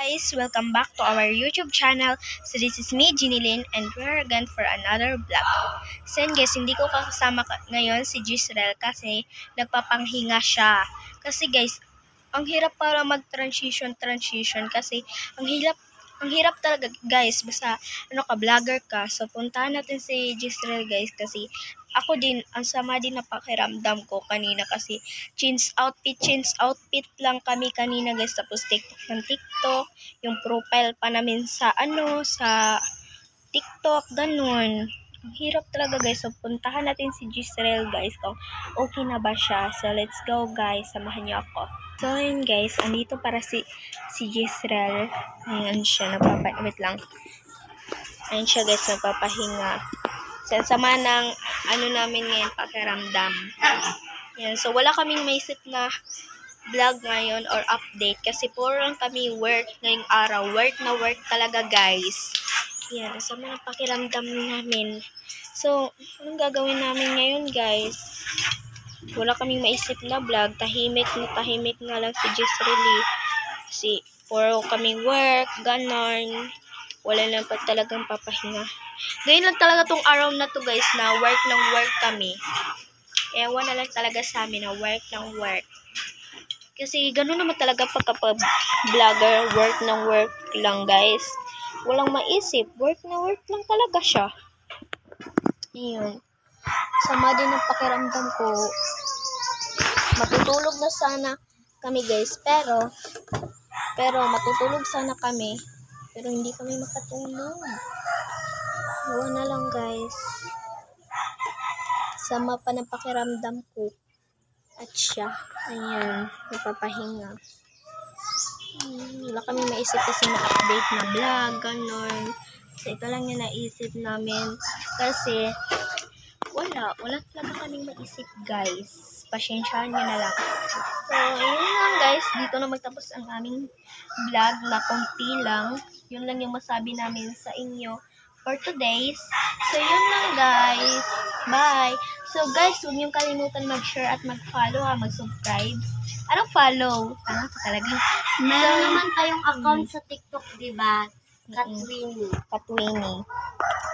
Guys, welcome back to our YouTube channel. So this is me, Jinilyn, and we're again for another vlog. So yun guys, hindi ko kasama ngayon si Gisrel kasi nagpapanghinga siya. Kasi guys, ang hirap para mag-transition kasi ang hirap talaga guys, basta vlogger ka. So puntahan natin si Gisrel guys kasi ako din, ang sama din na pakiramdam ko kanina kasi change outfit lang kami kanina guys. Tapos TikTok, yung profile pa namin sa sa TikTok, ganun. Ang hirap talaga guys. So puntahan natin si Gisrel guys kung okay na ba siya. So let's go guys, samahan niyo ako. So yun guys, andito para si Gisrel. Ayan siya, wait lang. Ayan siya guys, nagpapahinga. Sa sama ng namin ngayon, pakiramdam. Yan. So, wala kaming maisip na vlog ngayon or update kasi puro lang kami work ngayong araw. Work na work talaga, guys. Yan. Sama ng pakiramdam namin. So, anong gagawin namin ngayon, guys? Wala kaming maisip na vlog. Tahimik na lang si Gisrel. Kasi puro kaming work, ganon. Wala lang pa talagang papahinga. Ngayon lang talaga tong araw na to guys na work ng work kami. Ewan na lang talaga sa amin na work ng work. Kasi gano'n naman talaga pagka-vlogger, work ng work lang guys. Walang maisip, work na work lang talaga siya. Ayun. Sama din ang pakiramdam ko. Matutulog na sana kami guys, pero matutulog sana kami. Pero hindi kami makatulog. Huwag na lang guys. Sama pa ng pakiramdam ko. At siya. Ayan. Nagpapahinga. Wala kami maisip kasi na-update na vlog. Ganon. So ito lang yung naisip namin. Kasi wala talaga kaming maisip guys. Pasyensyahan nyo na lang. So yun lang guys. Dito na magtapos ang aming vlog na konti lang. Yun lang yung masabi namin sa inyo for today's. So, yun lang guys. Bye! So, guys, huwag niyong kalimutan mag-share at mag-follow mag-subscribe. Anong follow? Tanga ka talaga. Meron naman tayong account sa TikTok, diba? Katwini.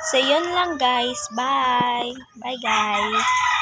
So, yun lang guys. Bye! Bye guys!